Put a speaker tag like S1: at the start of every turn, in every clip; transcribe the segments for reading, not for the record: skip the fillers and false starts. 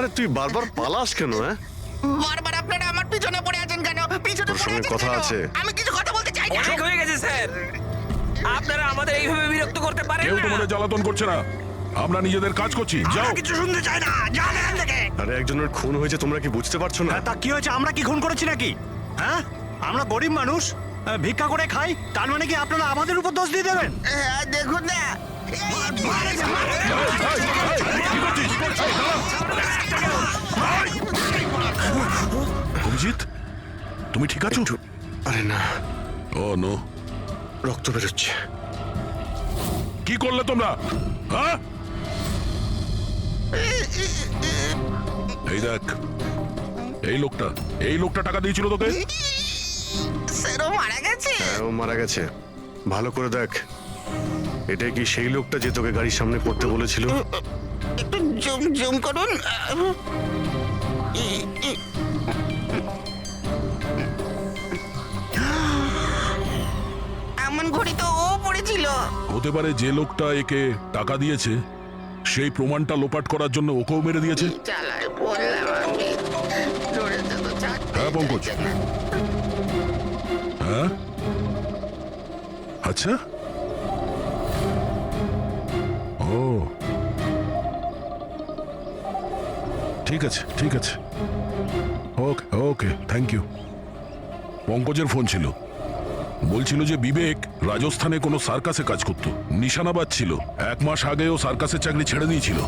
S1: আরে তুই বারবার পালাস কেন? হ্যাঁ,
S2: বারবার আপনারা আমার পিছনে পড়ে আছেন কেন? পিছনে
S1: তোর
S2: পড়ে
S1: সঙ্গে
S2: আছেন
S1: কথা
S2: কেন?
S1: আছে।
S2: আমি কিছু কথা বলতে চাই না।
S3: অনেক হয়ে গেছে স্যার, আপনারা আমাদের এইভাবে বিরক্ত করতে পারেন
S4: কেউ
S3: না।
S4: তোমাদের জ্বালাতন করছে না, আমরা নিজেদের কাজ করছি। যাও।
S2: আমরা কিছু শুনতে চাই না, যান এখান থেকে।
S1: আরে একজনের খুন হয়েছে, তোমরা কি বুঝতে পারছো না?
S5: তা কি হয়েছে? আমরা কি খুন করেছি নাকি? হ্যাঁ, আমরা গরিব মানুষ, ভিক্ষা করে খাই, তার মানে কি আপনারা আমাদের উপর দোষ দিয়ে দেবেন?
S2: হ্যাঁ, দেখুন না।
S4: অভিজিৎ, তুমি ঠিক আছো?
S1: আরে না,
S4: ও নো,
S1: রক্ত বেরোচ্ছে।
S4: কি করলে তোমরা? হ্যাঁ, এই দেখ, এই লোকটা টাকা দিয়েছিল তোকে।
S2: স্যার, ও মারা গেছে।
S1: হ্যাঁ, ও মারা গেছে। ভালো করে দেখ, এটাই কি সেই লোকটা যে তোকে গাড়ির সামনে করতে বলেছিল?
S2: একটু জুম জুম করুন। এমন ঘড়ি তো ও পড়েছিল।
S4: হতে পারে যে লোকটা একে টাকা দিয়েছে সেই প্রমাণটা লোপাট করার জন্য ওকেও মেরে দিয়েছে।
S2: চালায় বললাম আমি। ধরেছে তো চাকরি।
S4: হ্যাঁ পঙ্কজ, হ্যাঁ, আচ্ছা, ও ঠিক আছে, ঠিক আছে, ওকে ওকে, থ্যাংক ইউ। পঙ্কজের ফোন ছিল, বলছিল যে বিবেক রাজস্থানে কোনো সার্কাসে কাজ করত, নিশানা বাজছিল। 1 মাস আগে ও সার্কাসের চাকরি ছেড়ে দিয়েছিল।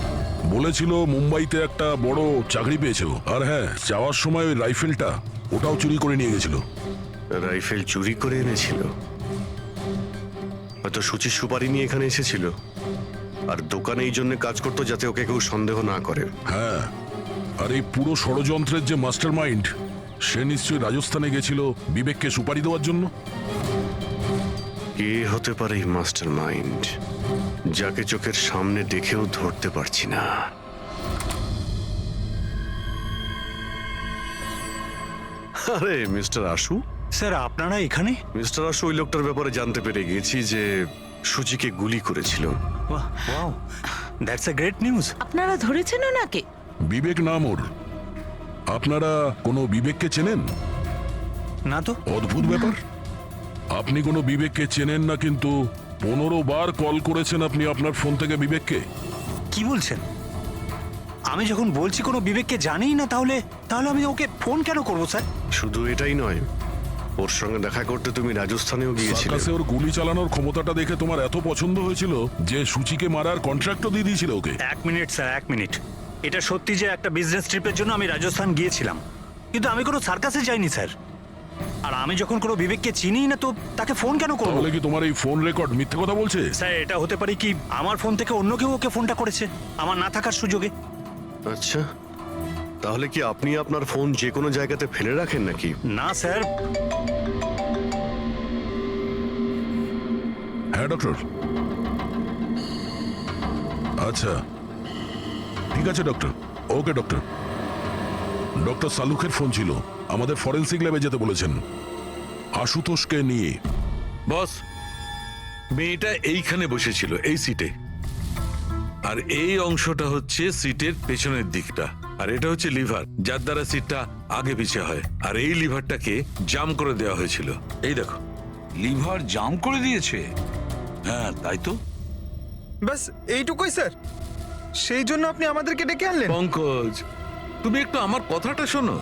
S4: বলেছিল মুম্বাইতে একটা বড় চাকরি পেয়েছে ও। আর হ্যাঁ, যাওয়ার সময় ওই রাইফেলটা ওটাও চুরি করে নিয়ে গেছিল।
S1: রাইফেল চুরি করে এনেছিল? হয়তো সুচির সুপারি নিয়ে এখানে এসেছিল, আর দোকানে এই জন্য কাজ করতো যাতে ওকে কেউ সন্দেহ না করে।
S4: হ্যাঁ, আর এই পুরো ষড়যন্ত্রের যে মাস্টার মাইন্ড, সে নিশ্চয়ই রাজস্থানে গেছিল বিবেককে সুপারি দেওয়ার জন্য।
S1: কে হতে পারে এই মাস্টার মাইন্ড, যাকে চোখের সামনে দেখেও ধরতে পারছি না? আরে মিস্টার আশু।
S5: স্যার, আপনারা এখানে?
S1: মিস্টার আশু, ওই লোকটার ব্যাপারে জানতে পেরে গেছি যে সুচিকে গুলি করেছিল।
S5: Wow, that's a great news.
S6: আপনারা ধরেছেন ওনাকে?
S4: বিবেক নাম ওর। আপনারা কোনো বিবেককে চেনেন?
S5: না তো।
S4: অদ্ভুত ব্যাপার, আপনি কোনো বিবেককে চেনেন না, কিন্তু 15 বার কল করেছেন আপনি আপনার ফোন থেকে বিবেককে।
S5: কি বলছেন? আমি যখন বলছি কোনো বিবেককে জানিই না, তাহলে তাহলে আমি ওকে ফোন কেন করবো স্যার?
S1: শুধু এটাই নয়, ওর সঙ্গে দেখা করতে তুমি রাজস্থানেও গিয়েছিলে।
S4: সার্কাসে ওর গুলি চালানোর ক্ষমতাটা দেখে তোমার এত পছন্দ হয়েছিল যে সুচিকে মারার কন্ট্রাক্টও দিয়ে দিয়েছিল ওকে।
S5: 1 মিনিট স্যার, 1 মিনিট। এটা সত্যি যে একটা বিজনেস ট্রিপের জন্য আমি রাজস্থান গিয়েছিলাম, কিন্তু আমি কোনো সার্কাসে যাইনি স্যার। আর আমি যখন কোনো বিবেককে চিনি না, তো তাকে ফোন কেন করবো?
S4: তাহলে কি তোমার এই ফোন রেকর্ড মিথ্যে কথা বলছে?
S5: স্যার, এটা হতে পারে কি আমার ফোন থেকে অন্য কেউ ওকে ফোনটা করেছে আমার না থাকার সুযোগে।
S1: আচ্ছা, তাহলে কি আপনি আপনার ফোন যে কোনো জায়গাতে ফেলে রাখেন নাকি?
S5: না স্যার।
S4: হ্যাঁ ডক্টর। আচ্ছা, ঠিক আছে ডক্টর। ওকে ডক্টর। ডক্টর সালুখের ফোন ছিল, আমাদের ফরেন্সিক ল্যাবে যেতে বলেছেন আশুতোষকে নিয়ে।
S7: বস, মেয়েটা এইখানে বসেছিল, এই সিটে। আর এই অংশটা হচ্ছে সিটের পেছনের দিকটা, আর এটা হচ্ছে লিভার, যার দ্বারা সিটটা আগে পিছে হয়। আর এই লিভারটাকে জাম করে দেওয়া হয়েছিল, এই দেখো।
S3: লিভার জাম করে দিয়েছে?
S7: হ্যাঁ, তাই তো।
S8: ব্যাস এইটুকুই স্যার, সেই জন্য আপনি আমাদেরকে ডেকে আনলেন?
S7: পঙ্কজ, তুমি একটু আমার কথাটা শোনো।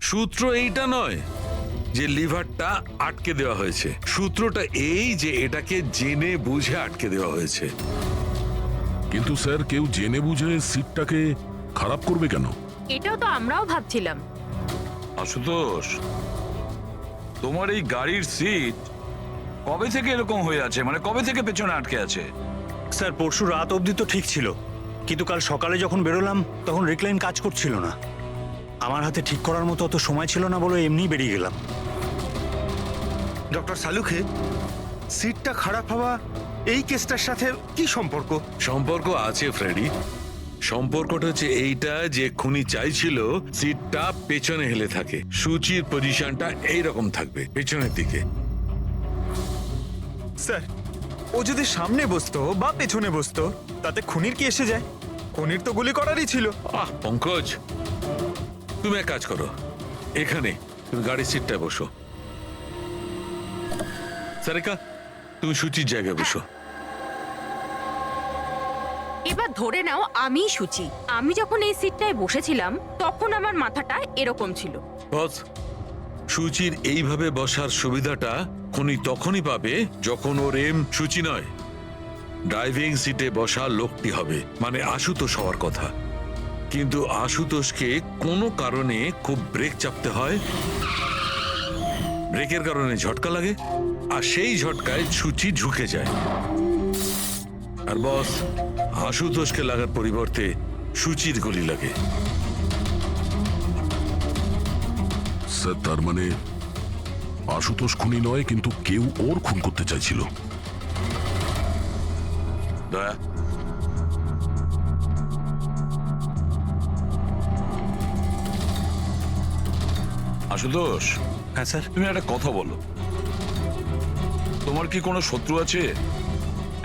S7: সূত্র এইটা নয় যে লিভারটা আটকে দেওয়া হয়েছে, সূত্রটা এই যে এটাকে জেনে বুঝে আটকে দেওয়া হয়েছে।
S4: কিন্তু স্যার, কেউ জেনে বুঝে সিটটাকে খারাপ করবে কেন?
S6: এটাও তো আমরাও ভাবছিলাম।
S3: আশুতোষ, তোমার এই গাড়ির সিট কবে থেকে এরকম হয়ে আছে? মানে কবে থেকে পেছনে আটকে আছে?
S5: স্যার, পরশু রাত অবধি তো ঠিক ছিল, কিন্তু কাল সকালে যখন বেরোলাম তখন রিক্লাইন কাজ করছিল না। আমার হাতে ঠিক করার মতো অত সময় ছিল না বলে এমনি বেরিয়ে গেলাম।
S8: ডক্টর সালুখে, সিটটা খারাপ হওয়া এই কেসটার সাথে কি সম্পর্ক?
S7: সম্পর্ক আছে ফ্রেডি। সম্পর্কটা হচ্ছে এইটা যে খুনি চাইছিল সিটটা পেছনে হেলে থাকে, সুচির পজিশনটা এইরকম থাকবে পেছনের দিকে।
S8: স্যার, ও যদি সামনে বসতো বা পেছনে বসতো, তাতে খুনির কি এসে যায়? খনির তো গুলি করারই ছিল।
S7: পঙ্কজ, তুমি এক কাজ করো, এখানে তুমি গাড়ির সিটটায় বসো। সারিকা, তুমি সুচির জায়গায় বসো।
S6: এবার ধরে নাও আমি সুচি, আমি যখন এই সিটটায় বসেছিলাম তখন আমার মাথাটা এরকম ছিল।
S7: বস, সুচির এইভাবে বসার সুবিধাটা খনি তখনই পাবে যখন ওর এম সুচি নয়, ড্রাইভিং সিটে বসা লোকটি হবে, মানে আশুতোষ হওয়ার কথা। কিন্তু আশুতোষকে কোনো কারণে খুব ব্রেক চাপতে হয়, ব্রেকের কারণে ঝটকা লাগে, আর সেই ঝটকায় সুচি ঝুঁকে যায়। আর বস, আশুতোষকে লাগার পরিবর্তে সুচির গুলি লাগে।
S4: স্যার, তার মানে আশুতোষ খুনি নয়, কিন্তু কেউ ওর খুন করতে চাইছিল।
S3: দয়া, আশুতোষ,
S5: হ্যাঁ স্যার।
S3: তুমি একটা কথা বলো, তোমার কি কোনো শত্রু আছে?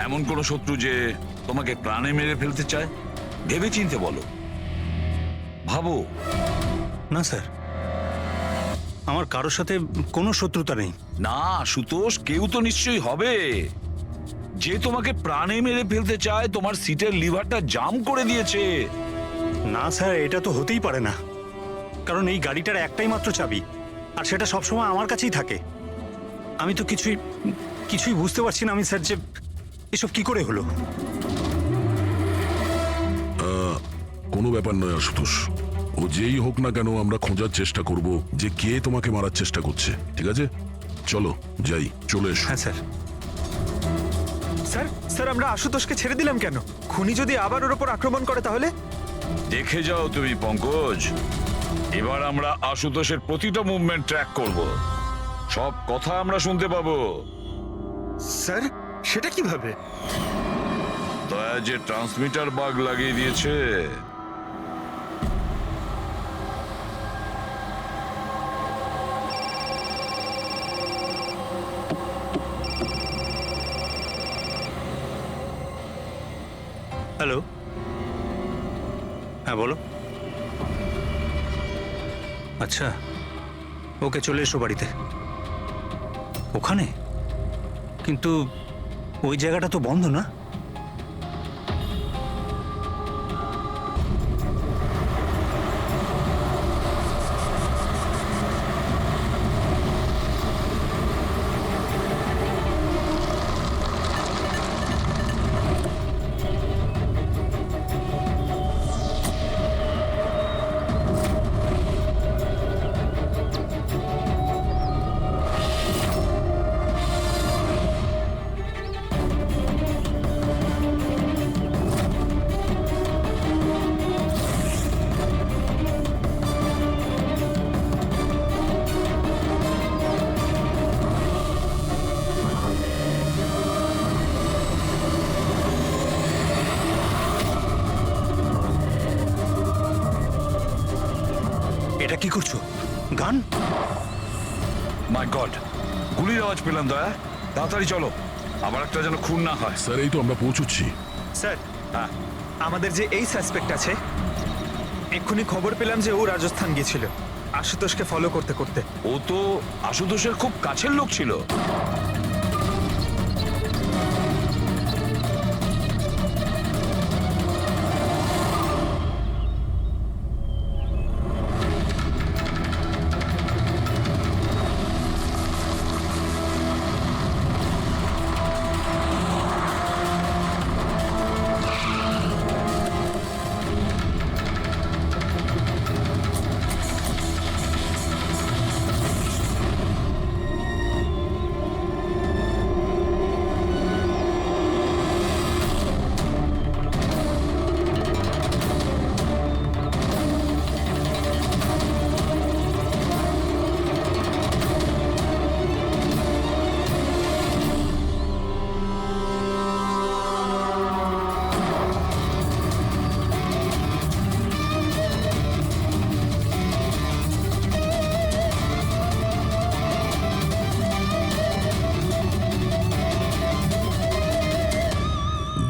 S3: এমন কোনো শত্রু যে তোমাকে প্রাণে মেরে ফেলতে চায়? ভেবে চিনতে বলো, ভাবো।
S5: না স্যার, আমার কারোর সাথে কোনো শত্রুতা নেই।
S3: না আশুতোষ, কেউ তো নিশ্চয়ই হবে যে তোমাকে প্রাণে মেরে ফেলতে চায়, তোমার সিটের লিভারটা জাম করে দিয়েছে।
S5: না স্যার, এটা তো হতেই পারে না, কারণ এই গাড়িটার একটাই মাত্র চাবি, আর সেটা সবসময় আমার কাছেই থাকে। আমি তো কিছুই বুঝতে পারছি না আমি স্যার, যে এসব কি করে হলো।
S4: কোনো ব্যাপার নয় আশুতোষ, ও যেই হোক না কেন আমরা খোঁজার চেষ্টা করব যে কে তোমাকে মারার চেষ্টা করছে। ঠিক আছে, চলো যাই, চলে এসো।
S5: হ্যাঁ স্যার।
S8: স্যার স্যার, আমরা আশুতোষকে ছেড়ে দিলাম কেন? খুনি যদি আবার ওর ওপর আক্রমণ করে তাহলে?
S3: দেখে যাও তুমি পঙ্কজ, এবার আমরা আশুতোষের প্রতিটা মুভমেন্ট ট্র্যাক করব, সব কথা আমরা শুনতে পাবো।
S8: স্যার, সেটা কিভাবে?
S3: দয়া যে ট্রান্সমিটার বাগ লাগিয়ে দিয়েছে।
S5: হ্যালো, হ্যাঁ বলো। আচ্ছা, ওকে, চলে এসো বাড়িতে। ওখানে? কিন্তু ওই জায়গাটা তো বন্ধ না? এটা কি করছো? গান?
S3: মাই গড, গুলির আওয়াজ পেলাম। দয়া, তাড়াতাড়ি চলো, আবার একটা যেন খুন না হয়।
S4: স্যার, এই তো আমরা পৌঁছচ্ছি।
S8: স্যার,
S3: হ্যাঁ,
S8: আমাদের যে এই সাসপেক্ট আছে, এক্ষুনি খবর পেলাম যে ও রাজস্থান গিয়েছিল আশুতোষকে ফলো করতে করতে।
S3: ও তো আশুতোষের খুব কাছের লোক ছিল।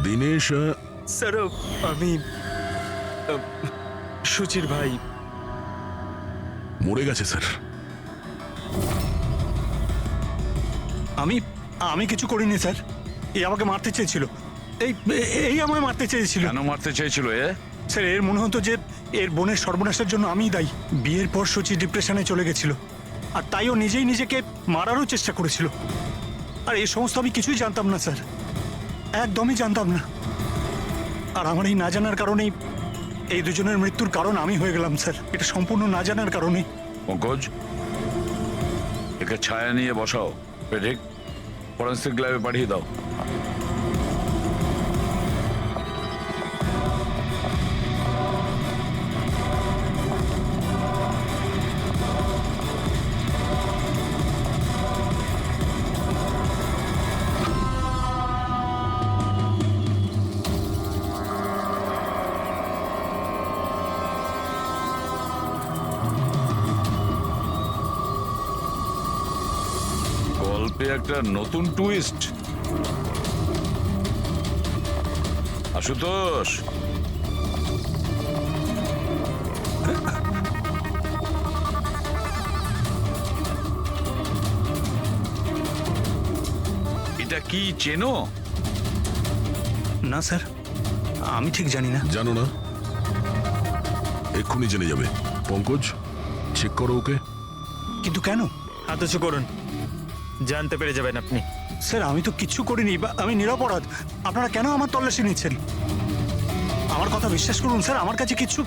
S4: দিনেশ,
S8: স্যার, আমি সুচির ভাই
S4: মরে গেছে স্যার।
S5: আমি আমি কিছু করিনি স্যার। এই আমাকে মারতে চেয়েছিল। এই এই আমায় মারতে চেয়েছিল।
S3: কেন মারতে চেয়েছিল এ?
S5: স্যার এর মনে হতো যে এর বোনের সর্বনাশের জন্য আমিই দায়ী। বিয়ের পর সুচি ডিপ্রেশনে চলে গেছিল, আর তাই ও নিজেই নিজেকে মারারও চেষ্টা করেছিল। আর এই সমস্ত আমি কিছুই জানতাম না স্যার, একদমই জানতাম না। আর আমার এই না জানার কারণেই এই দুজনের মৃত্যুর কারণ আমি হয়ে গেলাম স্যার। এটা সম্পূর্ণ না জানার কারণে।
S3: পঙ্কজ, একে ছায়া নিয়ে বসাও, ঠিক ফরেন্সিক ল্যাবে পাঠিয়ে দাও। গল্পে একটা নতুন টুইস্ট। আশুতোষ, এটা কি চেনো?
S5: না স্যার, আমি ঠিক জানি না।
S4: জানো না? এক্ষুনি জেনে যাবে। পঙ্কজ, চেক করো ওকে।
S5: কিন্তু কেন?
S8: হাত উঁচু করুন, জানতে পেরে যাবেন আপনি।
S5: স্যার আমি তো কিচ্ছু করিনি, বা আমি নিরপরাধ। আপনারা কেন আমার তল্লাশি নিচ্ছেন? আমার কথা বিশ্বাস করুন স্যার, আমার কাছে কিছু।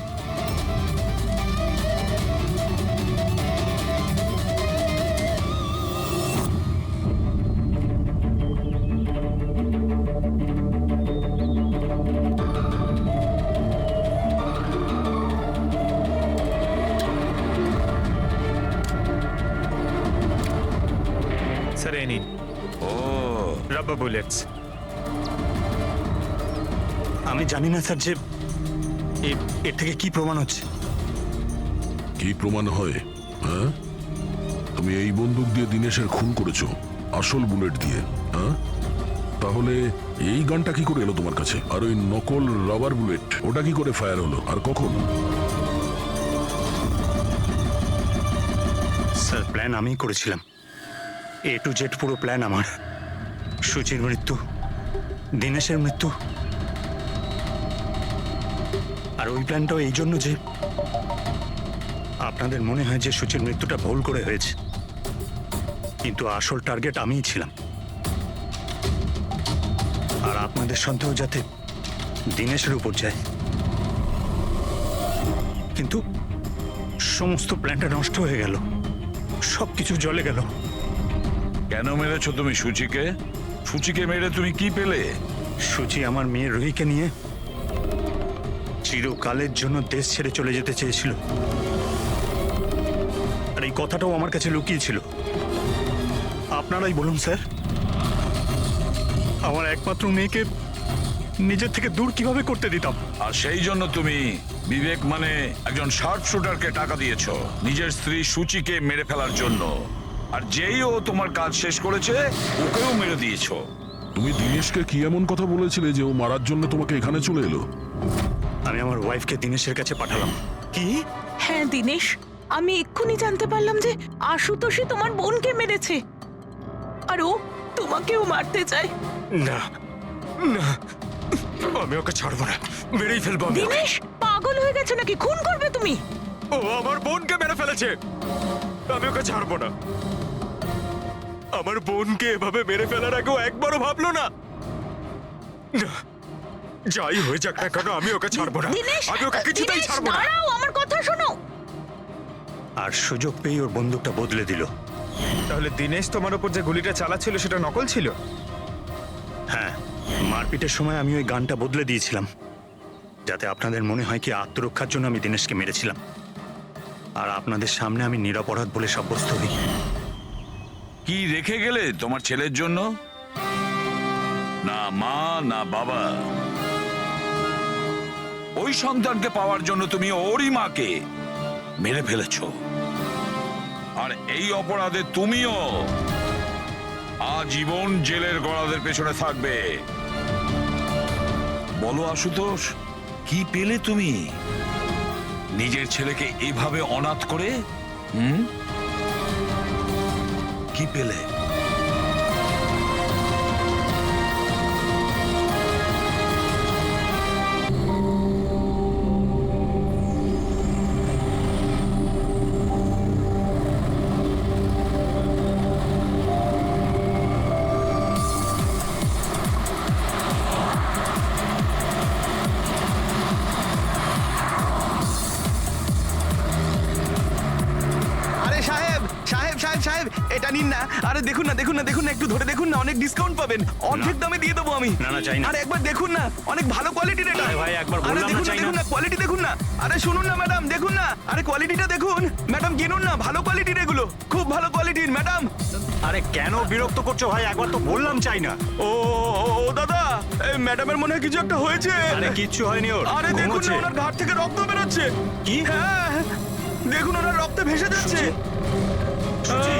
S8: স্যার এই নিন
S3: ও,
S8: রাবার বুলেটস।
S5: আমি জানি না স্যার যে এর থেকে কি প্রমাণ হচ্ছে।
S4: কি প্রমাণ হয়? হ্যাঁ, তুমি এই বন্দুক দিয়ে দিনেশের খুন করেছো, আসল বুলেট দিয়ে। হ্যাঁ, তাহলে এই গানটা কি করে এলো তোমার কাছে? আর ওই নকল রাবার বুলেট, ওটা কি করে ফায়ার হলো আর কখন?
S5: স্যার প্ল্যান আমিই করেছিলাম। A to Z পুরো প্ল্যান আমার। সুচির মৃত্যু, দিনেশের মৃত্যু, আর ওই প্ল্যানটাও এই জন্য যে আপনাদের মনে হয় যে সুচির মৃত্যুটা ভুল করে হয়েছে, কিন্তু আসল টার্গেট আমিই ছিলাম। আর আপনাদের সন্দেহ যাতে দিনেশের উপর যায়। কিন্তু সমস্ত প্ল্যানটা নষ্ট হয়ে গেল, সবকিছু জ্বলে গেল।
S3: কেন মেরেছো তুমি সুচিকে? সুচিকে মেরে তুমি কি পেলে?
S5: সুচি আমার মেয়ে রুহিকে নিয়ে চিরকালের জন্য দেশ ছেড়ে চলে যেতে চেয়েছিল, আর এই কথাটাও আমার কাছে লুকিয়েছিল। আপনারাই বলুন স্যার, আমার একমাত্র মেয়েকে নিজের থেকে দূর কিভাবে করতে দিতাম?
S3: আর সেই জন্য তুমি বিবেক মানে একজন শার্প শুটারকে টাকা দিয়েছো নিজের স্ত্রী সুচিকে মেরে ফেলার জন্য, আর যেই ও তোমার কাজ শেষ করেছে ওকেও মেরে দিয়েছো।
S4: তুমি দিনেশকে কি এমন কথা বলেছিলে যে ও মারার জন্য তোমাকে এখানে চলে এলো?
S5: আমি আমার ওয়াইফকে দিনেশের কাছে পাঠালাম।
S8: কি?
S9: হ্যাঁ দিনেশ, আমি এক্ষুনি জানতে পারলাম যে আশুতোষই তোমার বোনকে মেরেছে, আর ও তোমাকেও মারতে চায়।
S8: না না, আমি ওকে ছাড়বো না, মেরেই ফেলবো আমি ওকে।
S9: দিনেশ, পাগল হয়ে গেছো নাকি? খুন করবে তুমি?
S8: ও আমার বোনকে মেরে ফেলেছে, আমি ওকে ছাড়বো না। আমার বোনকে এভাবে মেরে ফেলার আগেও একবারও ভাবলো না। না, যাই হয়ে যাক না কেন আমি ওকে ছাড়বো না।
S9: দিনেশ,
S8: আমি ওকে কিছুতেই
S9: দিনেশ,
S8: ছাড়বো না।
S9: দাঁড়াও, আমার কথা শোনো।
S5: আর সুযোগ পেয়ে ওর বন্দুকটা বদলে দিল।
S8: তাহলে দিনেশ তোমার উপর যে গুলিটা চালাচ্ছিল সেটা নকল ছিল?
S5: হ্যাঁ, মারপিটের সময় আমি ওই গানটা বদলে দিয়েছিলাম, যাতে আপনাদের মনে হয় কি আত্মরক্ষার জন্য আমি দিনেশকে মেরেছিলাম, আর আপনাদের সামনে আমি নিরপরাধ বলে সাব্যস্ত হই।
S3: কি রেখে গেলে তোমার ছেলের জন্য? না মা না বাবা। ওই সন্তানকে পাওয়ার জন্য তুমি ওরই মাকে মেরে ফেলেছো, আর এই অপরাধে তুমিও আজীবন জেলের গড়াদের পেছনে থাকবে। বলো আশুতোষ, কি পেলে তুমি নিজের ছেলেকে এভাবে অনাথ করে? কি পেলে?
S10: আরে সাহেব সাহেব সাহেব সাহেব এটা নিন না। আরে দেখুন না দেখুন না দেখুন না, একটু ধরে দেখুন না, অনেক ডিসকাউন্ট পাবেন, অর্ধেক দামে দিয়ে দেবো আমি।
S5: না, না, চাই না।
S10: আরে একবার দেখুন না, অনেক ভালো কোয়ালিটির এটা।
S5: আরে ভাই, একবার
S10: আরে
S5: বললাম না,
S10: দেখুন
S5: চাই না।
S10: দেখুন না, কোয়ালিটি দেখুন না। আরে শুনুন না ম্যাডাম, দেখুন না, আরে কোয়ালিটিটা দেখুন ম্যাডাম, কিনুন না, ভালো কোয়ালিটির এগুলো, খুব ভালো কোয়ালিটির ম্যাডাম।
S5: আরে কেন বিরক্ত করছো ভাই? একবার তো বললাম চাই না।
S10: ও দাদা, এই ম্যাডামের মনে হয় কিছু একটা হয়েছে।
S5: আরে কিচ্ছু হয়নি ওর।
S10: আরে দেখুন না,
S5: ঘুমোচ্ছে।
S10: ওনার ঘাট থেকে রক্ত বেরোচ্ছে।
S5: কি?
S10: হ্যাঁ, দেখুন ওনার রক্তে ভেসে যাচ্ছে।
S5: সুচি?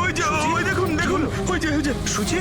S10: ওই যে, ওই দেখুন দেখুন, ওই যে
S5: সুচি?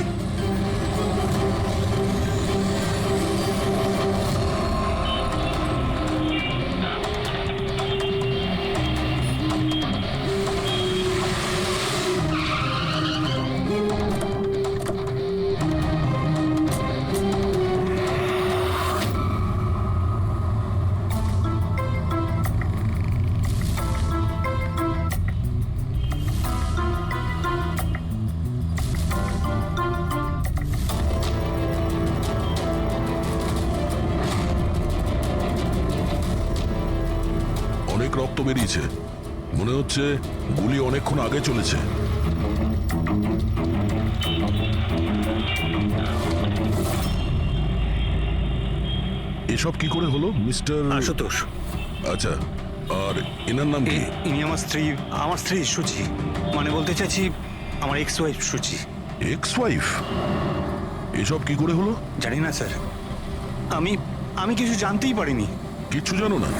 S4: অনেক রক্ত বেরিয়েছে, মনে হচ্ছে গুলি অনেকক্ষণ আগে চলেছে। এসব কি করে হলো মিস্টার?
S5: আশুতোষ।
S4: আচ্ছা, আর এনার নাম কি?
S5: ইনি আমার স্ত্রী সুচি। মানে বলতে চাইছি আমার ex wife Suchi.
S4: Ex wife? এসব কি করে হলো?
S5: জানি না স্যার, আমি কিছু জানতেই পারিনি।
S4: কিচ্ছু জানো না?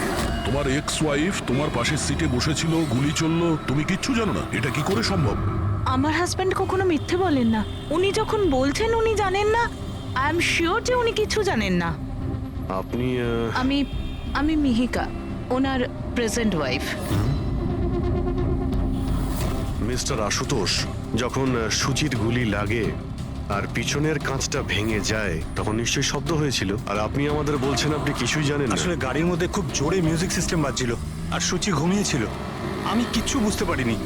S4: তোমার এক্স ওয়াইফ তোমার পাশের সিটে বসেছিল, গুলি চললো, তুমি কিচ্ছু জানো না? এটা কি করে সম্ভব?
S9: আমার হাজবেন্ড কখনো মিথ্যে বলেন না। উনি যখন বলছেন উনি জানেন না, আই এম শিওর যে উনি কিছু জানেন না।
S1: আপনি
S9: আমি মিহিকা, ওনার প্রেজেন্ট ওয়াইফ।
S1: মিস্টার আশুতোষ, যখন সুচির গুলি লাগে আর পিছনের কাঁচটা ভেঙে যায় তখন নিশ্চয়ই শব্দ হয়েছিল, আর আপনি আমাদের বলছেন আপনি কিছুই জানেন না।
S5: আসলে গাড়ির মধ্যে খুব জোরে মিউজিক সিস্টেম বাজছিল আর সুচি ঘুমিয়েছিল। আমি কিচ্ছু বুঝতে পারিনি।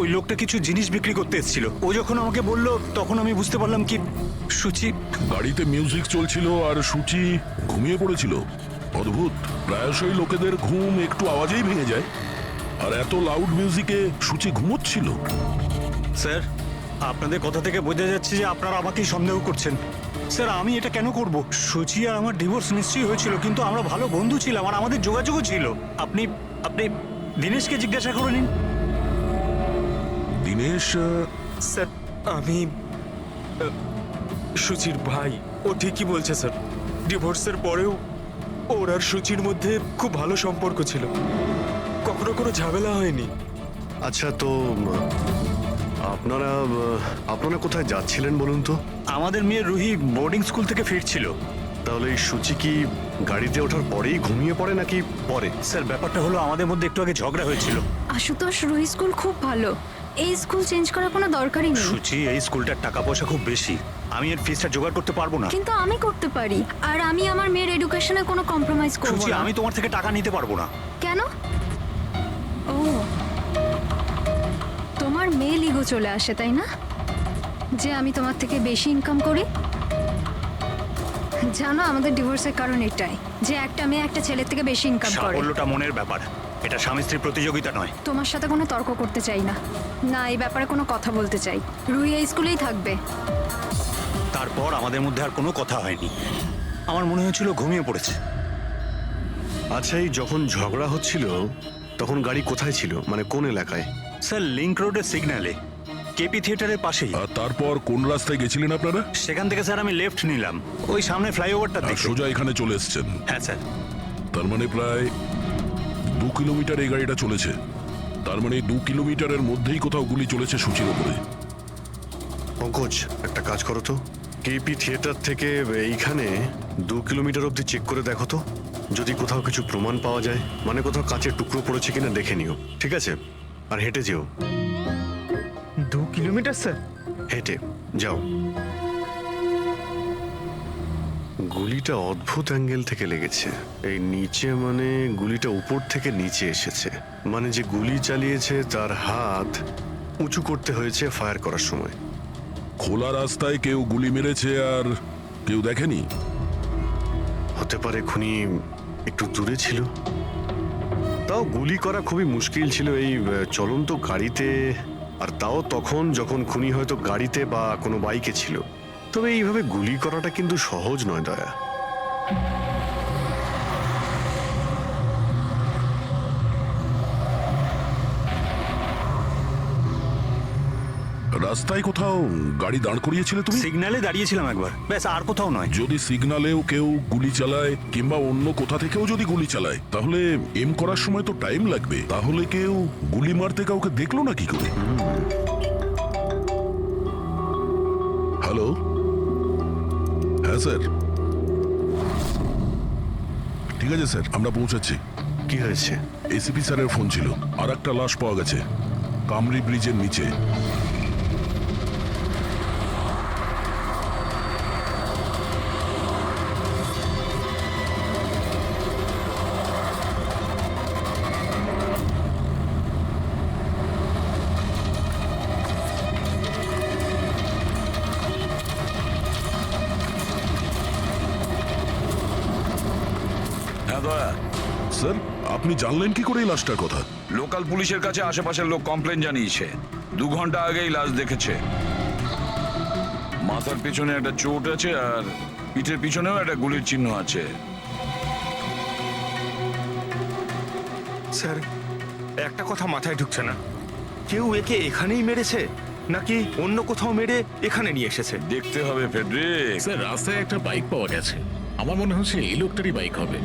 S5: ওই লোকটা কিছু জিনিস বিক্রি করতে এসেছিল। ও যখন আমাকে বলল তখন আমি বুঝতে পারলাম কি সুচি।
S4: গাড়িতে মিউজিক চলছিল আর সূচি ঘুমিয়ে পড়েছিল। অদ্ভুত, প্রায়শই লোকেদের ঘুম একটু আওয়াজেই ভেঙে যায়, আর এত লাউড মিউজিকে সূচি ঘুমোচ্ছিল।
S5: স্যার, আপনাদের কথা থেকে বোঝা যাচ্ছে যে আপনারা আমাকেই সন্দেহ করছেন। স্যার, আমি এটা কেন করব? সুচি আর আমার ডিভোর্স নিশ্চয়ই হয়েছিল, কিন্তু আমরা ভালো বন্ধু ছিলাম আর আমাদের যোগাযোগও ছিল। আপনি দীনেশকে জিজ্ঞাসা করে নিন।
S4: দীনেশ?
S8: স্যার, আমি সুচির ভাই। ও ঠিকই বলছে স্যার, ডিভোর্সের পরেও ওর আর সুচির মধ্যে খুব ভালো সম্পর্ক ছিল, কখনো কোনো ঝামেলা হয়নি।
S1: আচ্ছা, তো আপনারা কোথায় যাচ্ছিলেন বলুন তো?
S5: আমাদের মেয়ে রুহি বোর্ডিং স্কুল থেকে ফিরছিল।
S1: তাহলে এই সূচি কি গাড়িতে ওঠার পরেই ঘুমিয়ে পড়ে নাকি পরে?
S5: স্যার, ব্যাপারটা হলো আমাদের মধ্যে একটু আগে ঝগড়া হয়েছিল।
S2: আশুতোষ, রুহি স্কুল খুব ভালো, এই স্কুল চেঞ্জ করার কোনো দরকারই নেই।
S5: সুচি, এই স্কুলটার টাকা পয়সা খুব বেশি, আমি এর ফিসটা জোগাড় করতে পারবো না।
S2: কিন্তু আমি করতে পারি, আর আমি আমার মেয়ের এডুকেশনে কোনো কম্প্রোমাইজ করব
S5: সুচি,
S2: না।
S5: আমি তোমার থেকে টাকা নিতে পারবো না।
S2: কেন? ও, তোমার মেয়ে লিগো চলে আসে তাই না, যে আমি তোমার থেকে বেশি ইনকাম করি? জানো, আমাদের ডিভোর্সের কারণ এটাই, যে একটা মেয়ে একটা ছেলের থেকে বেশি ইনকাম করে।
S5: সাফল্যটা মনের ব্যাপার, এটা স্বামী স্ত্রীর প্রতিযোগিতা নয়।
S2: তোমার সাথে কোনো তর্ক করতে চাই না, না এই ব্যাপারে কোনো কথা বলতে চাই। রুহি এই স্কুলেই থাকবে।
S5: তারপর আমাদের মধ্যে আর কোনো কথা হয়নি। আমার মনে হয়েছিল ঘুমিয়ে পড়েছে।
S1: আচ্ছা, এই যখন ঝগড়া হচ্ছিল তখন গাড়ি কোথায় ছিল, মানে কোন এলাকায়?
S5: স্যার, লিংক রোডের সিগন্যালে, কেপি থিয়েটারের পাশেই।
S4: আর তারপর কোন রাস্তায় গেছিলেন আপনারা?
S5: সেখান থেকে স্যার আমি লেফট নিলাম, ওই সামনে ফ্লাইওভারটা
S4: আর
S5: দেখে।
S4: সোজা এখানে চলে এসেছেন?
S5: হ্যাঁ স্যার।
S4: তার মানে প্রায় 2 কিলোমিটার এই গাড়িটা চলেছে। তার মানে 2 কিলোমিটারের মধ্যেই কোথাও গুলি চলেছে সূচির উপরে।
S1: পঙ্কজ, একটা কাজ করো তো, কেপি থিয়েটার থেকে এইখানে 2 কিলোমিটার অবধি চেক করে দেখো তো। যদি কোথাও কিছু প্রমাণ পাওয়া যায়, মানে কোথাও কাচের টুকরো পড়েছে কিনা দেখে নিও, ঠিক আছে? আর হেঁটে যেও।
S8: 2 কিলোমিটার স্যার?
S1: হেঁটে যাও। গুলিটা অদ্ভুত অ্যাঙ্গেল থেকে লেগেছে। এই নিচে, মানে গুলিটা উপর থেকে নিচে এসেছে, মানে যে গুলি চালিয়েছে তার হাত উঁচু করতে হয়েছে ফায়ার করার সময়।
S4: খোলা রাস্তায় কেউ গুলি মেরেছে আর কেউ দেখেনি?
S1: হতে পারে খুনি একটু দূরে ছিল। তাও গুলি করা খুবই মুশকিল ছিল এই চলন্ত গাড়িতে, আর তাও তখন যখন খুনি হয়তো গাড়িতে বা কোনো বাইকে ছিল। তবে এইভাবে গুলি করাটা কিন্তু সহজ নয় দয়া।
S4: রাস্তায় কোথাও গাড়ি দাঁড় করিয়েছিলে তুমি?
S5: সিগন্যালে দাঁড়িয়েছিলাম একবার, ব্যাস, আর কোথাও নয়।
S4: যদি সিগন্যালেও কেউ গুলি চালায় কিংবা অন্য কোথা থেকেও যদি গুলি চালায়, তাহলে এম করার সময় তো টাইম লাগবে। তাহলে কেউ গুলি মারতে কাউকে দেখলো না কি করে? হ্যালো, হ্যাঁ স্যার, ঠিক আছে স্যার, আমরা পৌঁছাচ্ছি।
S1: কি হয়েছে?
S4: এসিপি স্যারের ফোন ছিল, আর একটা লাশ পাওয়া গেছে কামরি ব্রিজের নিচে।
S3: হ্যাঁ দয়া,
S4: স্যার, আপনি জানলেন কি করে এই লাশটার কথা?
S3: লোকাল পুলিশের কাছে আশেপাশের লোক কমপ্লেন জানিয়েছে। 2 ঘন্টা আগেই লাশ দেখেছে। মাথার পিছনে একটা চোট আছে আর পিঠের পিছনেও একটা গুলির চিহ্ন আছে।
S8: স্যার, একটা কথা মাথায় ঢুকছে না, কেউ একে এখানেই মেরেছে নাকি অন্য কোথাও মেরে এখানে নিয়ে এসেছে?
S3: দেখতে হবে ফেডরিক।
S11: স্যার, রাস্তায় একটা বাইক পাওয়া গেছে। আমার মনে হচ্ছে এই লোকটারই বাইক হবে।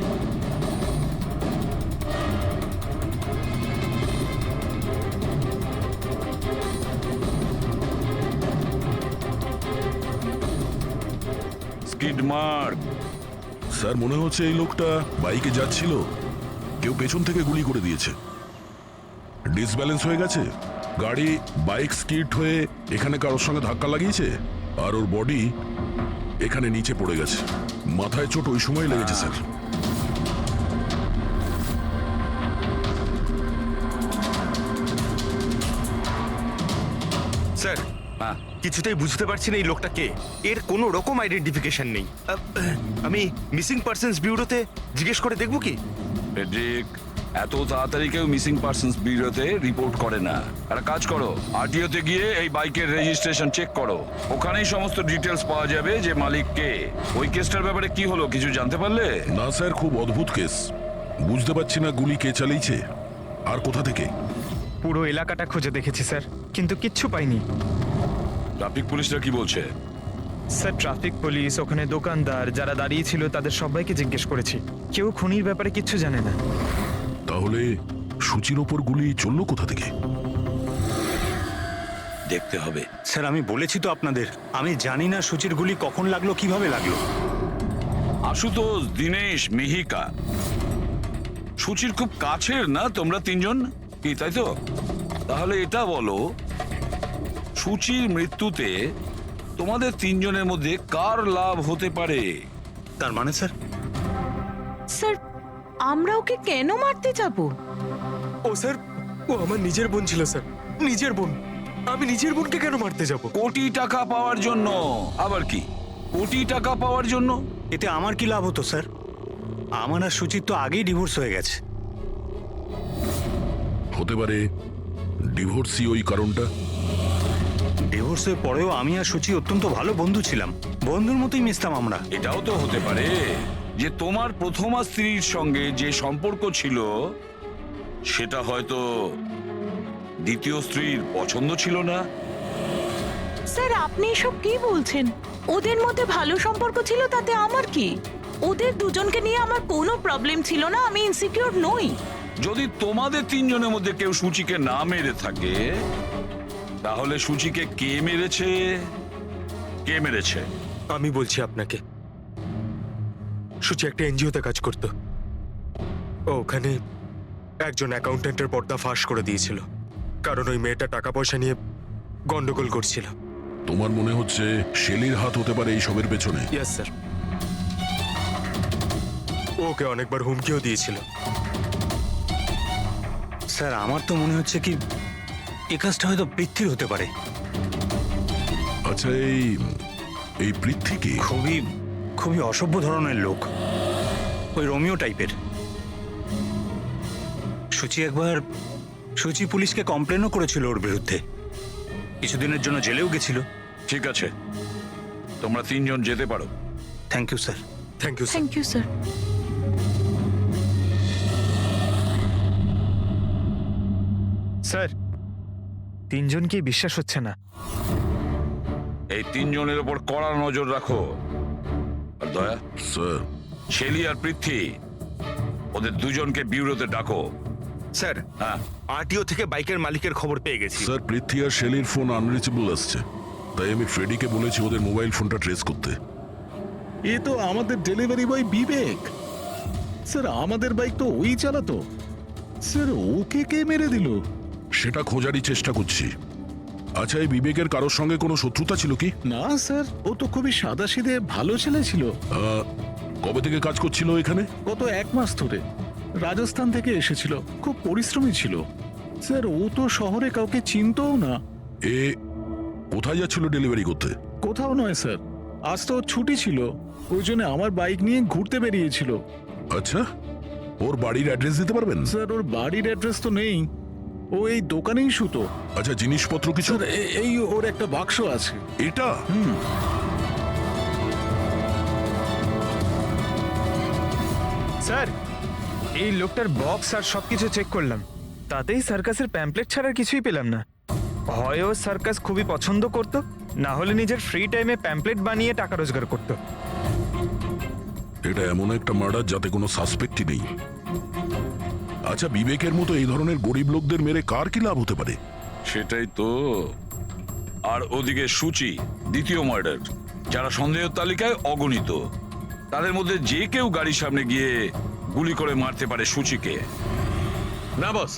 S3: Skid mark.
S4: স্যার, মনে হচ্ছে এই লোকটা বাইকে যাচ্ছিল, কেউ পেছন থেকে গুলি করে দিয়েছে। ডিসব্যালেন্স হয়ে গেছে, গাড়ি বাইক স্কিড হয়ে এখানে কারোর সঙ্গে ধাক্কা লাগিয়েছে, আর ওর বডি এখানে নিচে পড়ে গেছে। মাথায় চোট ওই সময় লেগেছে স্যার।
S8: স্যার, কিছুতেই বুঝতে পারছি না এই লোকটা কে। এর কোনো রকম আইডেন্টিফিকেশন নেই। আমি মিসিং পার্সনস ব্যুরোতে জিজ্ঞেস করে দেখবো কি?
S3: ফেডরিক, এত তাড়াতাড়ি কেউ মিসিং পার্সনস ব্যুরোতে রিপোর্ট করে না। একটা কাজ করো, আরটিওতে গিয়ে এই বাইকের রেজিস্ট্রেশন চেক করো। ওখানেই সমস্ত ডিটেলস পাওয়া যাবে যে মালিক কে। ওই কেসটার ব্যাপারে কি হলো কিছু জানতে পারলে?
S4: না স্যার, খুব অদ্ভুত কেস। বুঝতে পারছি না গুলি কে চালিয়েছে আর কোথা থেকে।
S8: পুরো এলাকাটা খুঁজে দেখেছি স্যার, কিন্তু কিচ্ছু পাইনি।
S3: ট্রাফিক পুলিশরা কি বলছে?
S8: স্যার, ট্রাফিক পুলিশ, ওখানে দোকানদার যারা দাঁড়িয়ে ছিল তাদের সবাইকে জিজ্ঞেস করেছি, কেউ খুনির ব্যাপারে কিচ্ছু জানে না।
S4: তাহলে সূচির ওপর গুলি চললো কোথা থেকে?
S3: দেখতে হবে।
S5: স্যার, আমি বলেছি তো আপনাদের, আমি জানি না সূচির গুলি কখন লাগলো, কিভাবে লাগলো।
S3: আশুতোষ, দীনেশ, মিহিকা, সূচির খুব কাছের না তোমরা 3 জন, কি তাই তো? তাহলে এটা বলো, সূচির মৃত্যুতে তোমাদের 3 জনের মধ্যে কার লাভ হতে পারে?
S5: তার মানে স্যার?
S9: স্যার, আমরা ওকে কেন মারতে যাব?
S8: ও স্যার, ও আমার নিজের বোন ছিল স্যার, নিজের বোন। আমি নিজের বোনকে কেন মারতে যাব?
S3: কোটি টাকা পাওয়ার জন্য। আবার কি কোটি টাকা পাওয়ার জন্য?
S5: এতে আমার কি লাভ হতো স্যার? আমার আর সুচির তো আগেই ডিভোর্স হয়ে গেছে।
S4: হতে পারে ডিভোর্সই ওই কারণটা।
S5: ডিভোর্সের পরেও আমি আর সুচি অত্যন্ত ভালো বন্ধু ছিলাম, বন্ধুর মতোই মিশতাম আমরা।
S3: এটাও তো হতে পারে যে তোমার প্রথমা স্ত্রীর সঙ্গে যে সম্পর্ক ছিল সেটা হয়তো দ্বিতীয় স্ত্রীর পছন্দ ছিল না।
S9: স্যার, আপনি এসব কি বলছেন? ওদের মধ্যে ভালো সম্পর্ক ছিল, তাতে আমার কি? ওদের দুজনকে নিয়ে আমার কোনো প্রবলেম ছিল না, আমি ইনসিকিউর নই।
S3: যদি তোমাদের 3 জনের মধ্যে কেউ সূচিকে না মেরে থাকে, তাহলে সূচিকে কে মেরেছে? কে মেরেছে?
S8: আমি বলছি আপনাকে, সূচি একটা এনজিওতে কাজ করত। ও ওখানে একজন অ্যাকাউন্টেন্টের পর্দা ফাঁস করে দিয়েছিল, কারণ ওই মেয়েটা টাকা পয়সা নিয়ে গন্ডগোল করছিল।
S4: তোমার মনে হচ্ছে শেলির হাত হতে পারে এই সবের পেছনে?
S8: ইয়েস স্যার, ওকে অনেকবার হুমকিও দিয়েছিল।
S5: স্যার আমার তো মনে হচ্ছে কি এই কাজটা হয়তো পৃথ্বীর হতে পারে।
S4: আচ্ছা, এই পৃথ্বী কি?
S5: খুবই খুবই অসভ্য ধরনের লোক, ওই রোমিও টাইপের। সুচি পুলিশকে কমপ্লেনও করেছিল ওর বিরুদ্ধে, কিছুদিনের জন্য জেলেও গেছিল।
S3: ঠিক আছে, তোমরা তিনজন যেতে পারো।
S5: Thank you sir.
S8: Thank you sir.
S9: Thank you sir.
S12: Sir, তিনজনকেই বিশ্বাস হচ্ছে না।
S3: এই তিনজনের ওপর কড়া নজর রাখো। আর দয়া,
S4: স্যার,
S3: শেলি আর পৃথ্বী, ওদের দুজনকে বিউরোতে ডাকো।
S10: স্যার,
S3: হ্যাঁ,
S10: আরটিও থেকে বাইকের মালিকের খবর পেয়ে গেছি।
S4: স্যার, পৃথ্বী আর শেলির ফোন আনরিচেবল আসছে, তাই আমি ফ্রেডিকে বলেছি ওদের মোবাইল ফোনটা ট্রেস করতে।
S11: এ তো আমাদের ডেলিভারি বয় বিবেক। স্যার, আমাদের বাইক তো ওই চালাতো। স্যার, ওকে কে মেরে দিল?
S4: সেটা খোঁজারই চেষ্টা করছি। আচ্ছা, এই বিবেকের কারোর সঙ্গে কোনো শত্রুতা ছিল কি?
S11: না স্যার, ও তো খুবই সাদাসিধে ভালো ছেলে ছিল।
S4: কবে থেকে কাজ করছিল এখানে?
S11: গত 1 মাস ধরে রাজস্থান থেকে এসেছিল, খুব পরিশ্রমী ছিল। স্যার, ও তো শহরে কাউকে চিনতও না।
S4: এ কোথায় যাচ্ছিল ডেলিভারি করতে?
S11: কোথাও নয় স্যার, আজ তো ওর ছুটি ছিল, ওই জন্য আমার বাইক নিয়ে ঘুরতে বেরিয়েছিল।
S4: আচ্ছা, ওর বাড়ির অ্যাড্রেস দিতে পারবেন?
S11: স্যার, ওর বাড়ির অ্যাড্রেস তো নেই, ও এই দোকানেই শুতো।
S4: আচ্ছা, জিনিসপত্র কিছু?
S11: স্যার, এই ওর একটা বাক্স আছে।
S4: এটা?
S12: স্যার, এই লোকটার বক্স আর সবকিছু চেক করলাম, তাতেই সার্কাসের প্যাম্পলেট ছাড়া কিছুই পেলাম না। হয় ও সার্কাস খুবই পছন্দ করত, না হলে নিজের ফ্রি টাইমে প্যাম্পলেট বানিয়ে টাকা রোজগার করত।
S4: এটা এমন একটা মার্ডার যাতে কোনো সাসপেক্টই নেই। আচ্ছা, বিবেকের মতো এই ধরনের গরিব লোকদের মেরে কার কি লাভ হতে পারে?
S3: সেটাই তো। আর ওদিকে সুচি, দ্বিতীয় মার্ডার, যারা সন্দেহের তালিকায় অগণিত। তাদের মধ্যে যে কেউ গাড়ির সামনে গিয়ে গুলি করে মারতে পারে সুচিকে।
S7: না বস,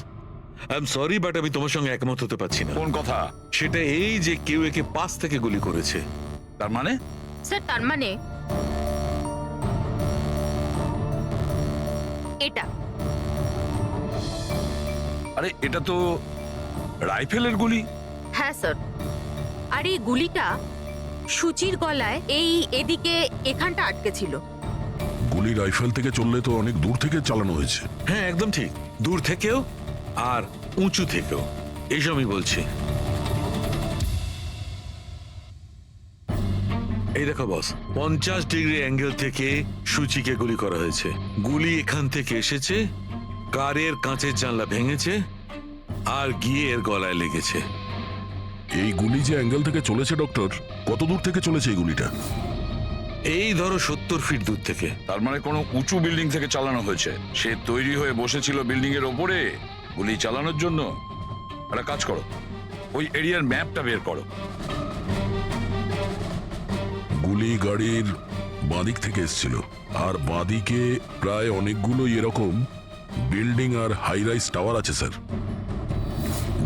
S7: আই এম সরি, বাট আমি তোমার সঙ্গে একমত হতে পারছি না।
S3: কোন কথা?
S7: সেটা এই যে কেউ একে পাশ থেকে গুলি করেছে।
S3: তার মানে?
S6: স্যার, তার মানে এটা।
S3: আরে, এটা তো রাইফেলের গুলি।
S6: হ্যাঁ স্যার, আর এই গুলিটা সুচির গলায় এদিকে এখানটা আটকে ছিল।
S4: গুলি রাইফেল থেকে চললে তো অনেক দূর থেকে চালানো হয়েছে।
S7: হ্যাঁ, একদম ঠিক, দূর থেকেও আর উঁচু থেকেও, এইসব আমি বলছি। এই দেখো বস, 50 ডিগ্রি অ্যাঙ্গেল থেকে সুচিকে গুলি করা হয়েছে। গুলি এখান থেকে এসেছে, কারের কাঁচের জানলা ভেঙেছে আর গিয়ে এর গলায় লেগেছে।
S4: এই গুলি যে অ্যাঙ্গেল থেকে চলেছে ডক্টর, কত দূর থেকে চলেছে এই গুলিটা?
S7: এই ধরো 70 ফিট দূর থেকে।
S3: তার মানে কোনো উঁচু বিল্ডিং থেকে চালানো হয়েছে। সে তৈরি হয়ে বসেছিল বিল্ডিং এর ওপরে গুলি চালানোর জন্য। একটা কাজ করো, ওই এরিয়ার ম্যাপটা বের করো।
S4: গুলি গাড়ির বাঁদিক থেকে এসেছিল, আর বাঁদিকে প্রায় অনেকগুলো এরকম বিল্ডিং আর হাই রাইজ টাওয়ার আছে স্যার।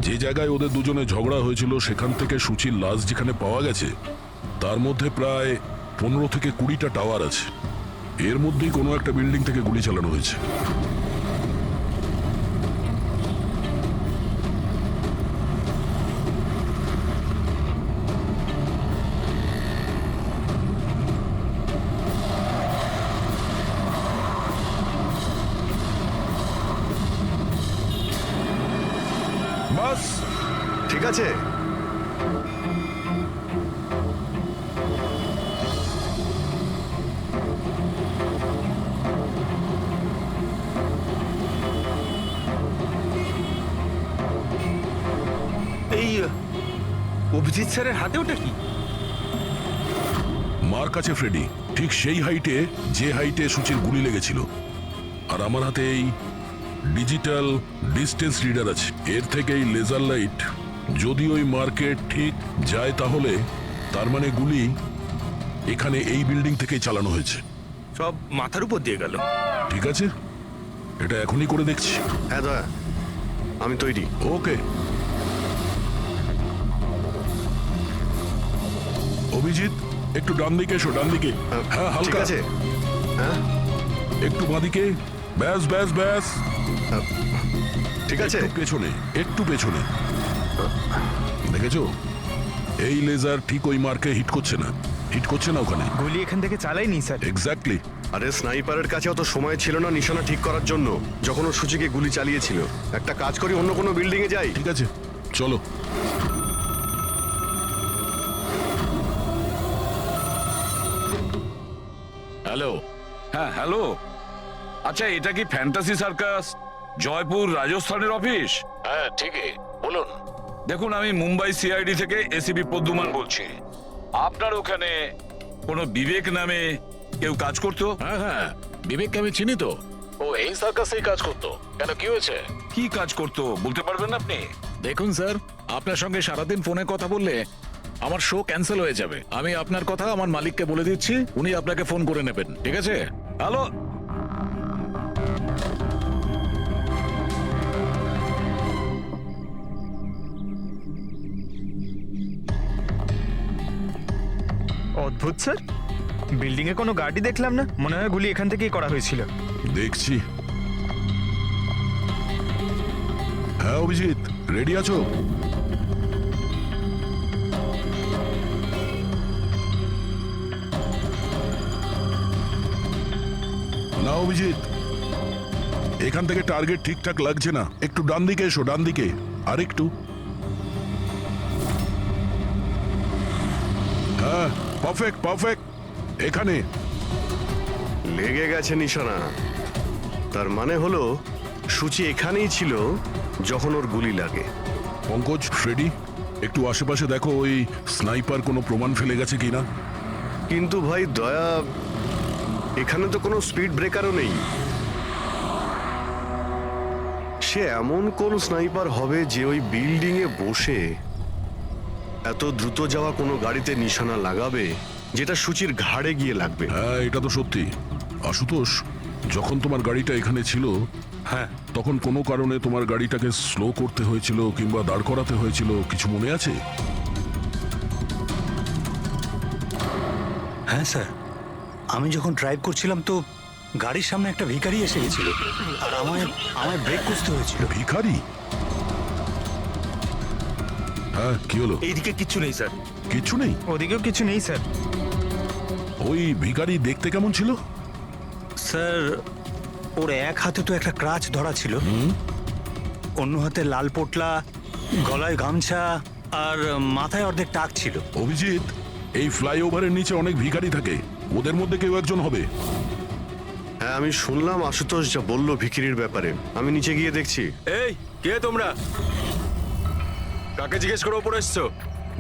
S4: যে জায়গায় ওদের দুজনে ঝগড়া হয়েছিল সেখান থেকে সুচির লাশ যেখানে পাওয়া গেছে, তার মধ্যে প্রায় 15 থেকে 20টা টাওয়ার আছে। এর মধ্যেই কোনো একটা বিল্ডিং থেকে গুলি চালানো হয়েছে।
S1: বাস ঠিক আছে।
S10: এই অভিজিৎ স্যারের হাতে ওটা কি?
S4: মার কাছে ফ্রেডি, ঠিক সেই হাইটে যে হাইটে সুচির গুলি লেগেছিল। আর আমার হাতে এই ডিজিটাল ডিস্টেন্স রিডার আছে, এর থেকে এই লেজার লাইট যদি ওই মার্কেট ঠিক যায় তাহলে তার মানে গুলি এখানে এই বিল্ডিং থেকেই চালানো হয়েছে।
S10: সব মাথার উপর দিয়ে গেল।
S4: ঠিক আছে, এটা এখনই করে দেখছি।
S1: হ্যাঁ দয়া, আমি তৈরি।
S4: ওকে অভিজিৎ, একটু ডান দিকে এসো, ডান দিকে। হ্যাঁ
S1: ঠিক
S4: হালকা
S1: আছে। হ্যাঁ
S4: একটু বাঁদিকে। ব্যাস ব্যাস ব্যাস।
S1: ঠিক আছে।
S4: একটু পেছনে, একটু পেছনে। দেখেছো, এই লেজার ঠিক ওই মার্কে হিট করছে না, হিট করছে না ওখানে।
S12: গুলি এখান থেকে চালাইনি স্যার।
S4: এক্স্যাক্টলি।
S1: আরে স্নাইপারের কাছে অত সময় ছিল না নিশানা ঠিক করার জন্য যখন ও সূচিকে গুলি চালিয়েছিল। একটা কাজ করি, অন্য কোনো বিল্ডিং এ যাই।
S4: ঠিক আছে চলো।
S3: হ্যালো। হ্যাঁ হ্যালো। আচ্ছা, এটা কি ফ্যান্টাসি সার্কাস, জয়পুর, রাজস্থানের অফিস?
S4: হ্যাঁ ঠিকই, বলুন।
S3: দেখুন, আমি মুম্বাই সিআইডি থেকে এসিপি পদ্মমান বলছি। আপনার ওখানে কোনো বিবেক নামে কেউ কাজ করতো?
S13: হ্যাঁ হ্যাঁ, বিবেককে আমি চিনি তো। ও এই সার্কাসেই কাজ করতো। কেন, কি হয়েছে?
S3: কি কাজ করতো বলতে পারবেন আপনি?
S13: দেখুন স্যার, আপনার সঙ্গে সারাদিন ফোনে কথা বললে আমার শো ক্যান্সেল হয়ে যাবে। আমি আপনার কথা আমার মালিককে বলে দিচ্ছি, উনি আপনাকে ফোন করে নেবেন, ঠিক আছে?
S3: হ্যালো।
S12: অদ্ভুত স্যার, বিল্ডিং এ কোনো গাড়ি দেখলাম না, মনে হয় গুলি এখান থেকেই করা হয়েছিল।
S4: দেখছি। হ্যাঁ অভিজিৎ, রেডি আছো? না অভিজিৎ, এখান থেকে টার্গেট ঠিকঠাক লাগছে না। একটু ডান দিকে এসো, ডান দিকে। আর একটু। হ্যাঁ পারফেক্ট পারফেক্ট। এখানে
S1: লেগে গেছে নিশানা। তার মানে হলো সূচি এখানেই ছিল যখন ওর গুলি লাগে।
S4: পঙ্কজ, ফ্রেডি, একটু আশেপাশে দেখো ওই স্নাইপার কোনো প্রমাণ ফেলে গেছে কিনা।
S1: কিন্তু ভাই দয়া, এখানে তো কোনো স্পিড ব্রেকারও নেই। সে এমন কোন স্নাইপার হবে যে ওই বিল্ডিং এ বসে এত দ্রুত যাওয়া কোনো গাড়িতে নিশানা লাগাবে যেটা সূচির ঘাড়ে গিয়ে লাগবে?
S4: হ্যাঁ এটা তো সত্যি। আশুতোষ, যখন তোমার গাড়িটা এখানে ছিল,
S5: হ্যাঁ
S4: তখন কোনো কারণে তোমার গাড়িটাকে স্লো করতে হয়েছিল কিংবা দাঁড় করাতে হয়েছিল, কিছু মনে আছে?
S5: হ্যাঁ স্যার, আমি যখন ড্রাইভ করছিলাম তো গাড়ির সামনে একটা ভিখারি এসে গেছিল আর আমায় ব্রেক করতে হয়েছিল।
S4: ভিখারি? হ্যাঁ কি হলো?
S8: এইদিকে কিচ্ছু নেই স্যার।
S4: কিছু নেই?
S12: ওদিকেও কিছু নেই স্যার।
S4: ওই ভিখারি দেখতে কেমন ছিল?
S5: স্যার, ওর এক হাতে তো একটা ক্রাচ ধরা ছিল, অন্য হাতে লাল পোটলা, গলায় গামছা আর মাথায় অর্ধেক টাক ছিল।
S4: অভিজিৎ, এই ফ্লাইওভারের নিচে অনেক ভিখারি থাকে, ওদের মধ্যে কেউ একজন হবে।
S1: হ্যাঁ আমি শুনলাম আশুতোষ যা বললো ভিখিরির ব্যাপারে। আমি নিচে গিয়ে দেখছি।
S8: এই কে তোমরা? কাকে জিজ্ঞেস করে ওপরে এসছো?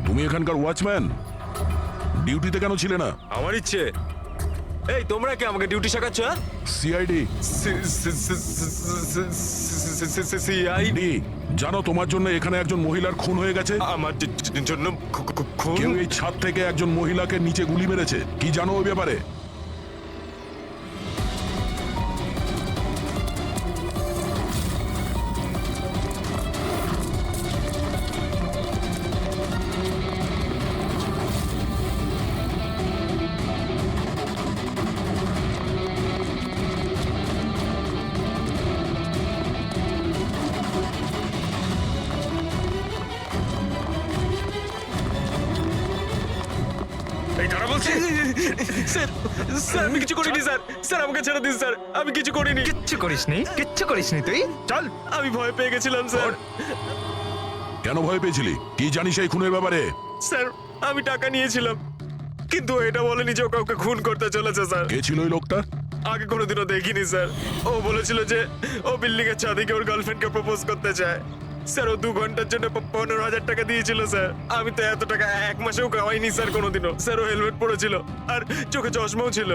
S4: তুমি এখানকার ওয়াচম্যান, ডিউটিতে কেন ছিলে না?
S8: আমার ইচ্ছে। এই তোমরা কে আমাকে ডিউটি শেখাচ্ছ?
S4: সিআইডি।
S8: সিআইডি?
S4: জানো তোমার জন্য এখানে একজন মহিলার খুন হয়ে গেছে?
S8: আমার জন্য খুন?
S4: কেউ এই ছাদ থেকে একজন মহিলাকে নিচে গুলি মেরেছে। কি জানো ওই ব্যাপারে?
S8: এই কারা বলছে? স্যার, স্যার আমি কিছু করিনি স্যার। স্যার আমাকে ছেড়ে দিন স্যার, আমি কিছু করিনি।
S12: কিচ্ছু করিসনি, কিচ্ছু করিসনি তুই। চল।
S8: আমি ভয় পেয়ে গেছিলাম স্যার।
S4: কেন ভয় পেয়েছিলি? কি জানিস এই খুনের ব্যাপারে?
S8: স্যার আমি টাকা নিয়েছিলাম, কিন্তু এটা বলেনি যে ও কাউকে খুন করতে চলেছে স্যার।
S4: কে ছিল ওই লোকটা?
S8: আগে কোনোদিনও দেখিনি স্যার। ও বলেছিল যে ও বিল্ডিং এর ছাদে গিয়ে ওর গার্লফ্রেন্ডকে প্রপোজ করতে চায়। স্যার ও 2 ঘন্টার জন্য 15,000 টাকা দিয়েছিল স্যার। আমি তো এত টাকা এক মাসেও কামাইনি স্যার কোনোদিনও। স্যার ও হেলমেট পরেছিল আর চোখে চশমাও ছিল।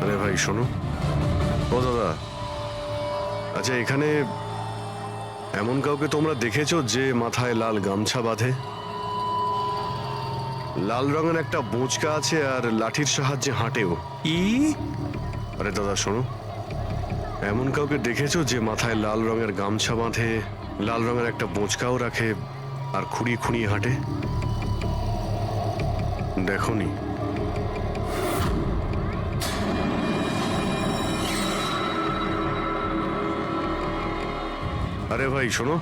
S1: আরে ভাই শোনো। ও দাদা, আচ্ছা এখানে এমন কাউকে তোমরা দেখেছো যে মাথায় লাল গামছা বাঁধে, লাল রঙের একটা বোঁচকা আছে আর লাঠির সাহায্যে হাঁটেও? আরে দাদা শোনো, এমন কাউকে দেখেছো যে মাথায় লাল রঙের গামছা বাঁধে, লাল রঙের একটা বোঁচকাও রাখে আর খুঁড়িয়ে খুঁড়িয়ে হাঁটে? দেখোনি? আরে ভাই শোনো,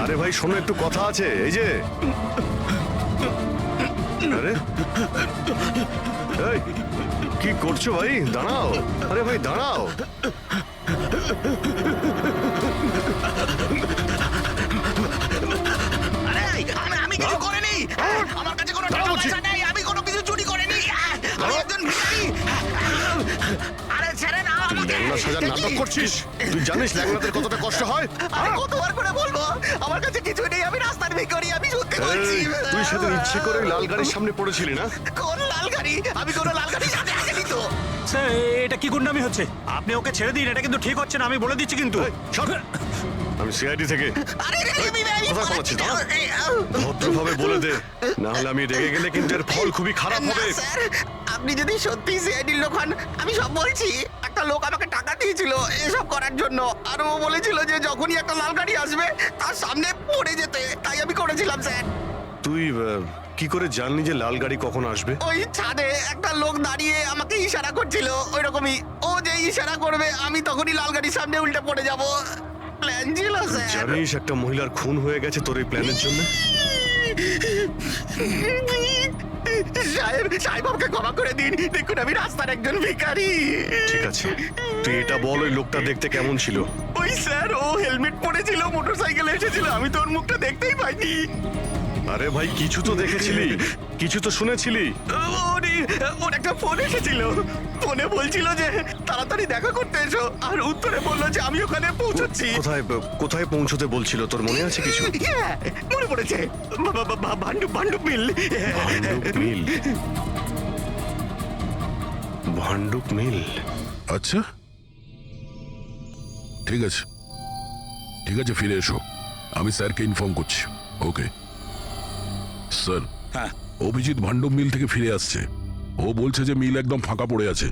S1: আরে ভাই শোনো, একটু কথা আছে। এই যে আরে এই, কি করছো ভাই? দাঁড়াও, আরে ভাই দাঁড়াও।
S10: আরে আমি কিছু করিনি, আমার কাছে কোনো টাকা পয়সা নেই, আমি কোনো কিছু চুরি করিনি, আমি একজন ভিখারি। আরে ছেড়ে না
S1: তুই ল্যাংড়া সাজার নাটক করছিস? তুই জানিস ল্যাংড়াদের কতটা কষ্ট হয়?
S10: আরে কতবার করে বলবো, আমার কাছে কিছু নেই, আমি রাস্তার ভিখারি, আমি সত্যি বলছি।
S1: এই, তুই সেদিন ইচ্ছে করে লাল গাড়ির সামনে পড়েছিলি না?
S10: কোন লাল গাড়ি? আমি কোনো লাল গাড়ির সাথে আসিনি তো।
S5: স্যার এটা কি গুন্ডামি হচ্ছে? আপনি ওকে ছেড়ে দিন, এটা কিন্তু ঠিক হচ্ছে না, আমি বলে দিচ্ছি কিন্তু।
S1: এই, সর। আমি সিআইডি থেকে।
S10: আরে
S1: কোথায় পালাচ্ছিস? দাঁড়া। ভদ্রভাবে বলে দে, না হলে আমি রেগে গেলে কিন্তু এর ফল খুবই খারাপ হবে।
S10: স্যার আপনি যদি সত্যি সিআইডির লোক হন, আমি সব বলছি। একটা লোক আমাকে টাকা দিয়েছিল এসব করার জন্য, আর ও বলেছিল যে যখনই একটা লাল গাড়ি আসবে তার সামনে পড়ে যেতে, তাই আমি করেছিলাম স্যার।
S1: তুই কি করে জানলি যে লাল গাড়ি কখন আসবে?
S10: ওই ছাদে একটা লোক দাঁড়িয়ে আমাকে ইশারা করছিল, ওই রকমই। ও যে ইশারা করবে আমি তখনই লাল গাড়ির সামনে উল্টে পড়ে যাব। প্ল্যান ছিল স্যার।
S1: জানিস একটা মহিলার খুন হয়ে গেছে তোর এই প্ল্যানের জন্য?
S10: সাহেব আমাকে ক্ষমা করে দিন, দেখুন আমি রাস্তার একজন ভিখারি।
S1: ঠিক আছে, তুই এটা বল, ওই লোকটা দেখতে কেমন ছিল?
S10: ওই স্যার ও হেলমেট পরেছিল, মোটরসাইকেলে এসেছিল, আমি তো ওর মুখটা দেখতেই পাইনি।
S1: আরে ভাই কিছু তো দেখেছিলি, কিছু তো শুনেছিলি?
S10: ওর একটা ফোন এসেছিল, ফোনে বলছিল যে তাড়াতাড়ি দেখা করতে এসো, আর উত্তরে বললো যে আমি ওখানে পৌঁছচ্ছি।
S1: কোথায় কোথায় পৌঁছতে বলছিল, তোর মনে আছে কিছু?
S10: হ্যাঁ, মনে পড়েছে, ভান্ডুপ মিল।
S1: ভান্ডুপ মিল? ভান্ডুপ মিল?
S4: আচ্ছা ঠিক আছে, ঠিক আছে, ফিরে এসো, আমি স্যারকে ইনফর্ম করছি। Okay sir.
S3: হ্যাঁ
S4: অভিজিৎ ভান্ডুপ মিল থেকে ফিরে আসছে। ও বলছে যে মিল একদম ফাঁকা পড়ে আছে,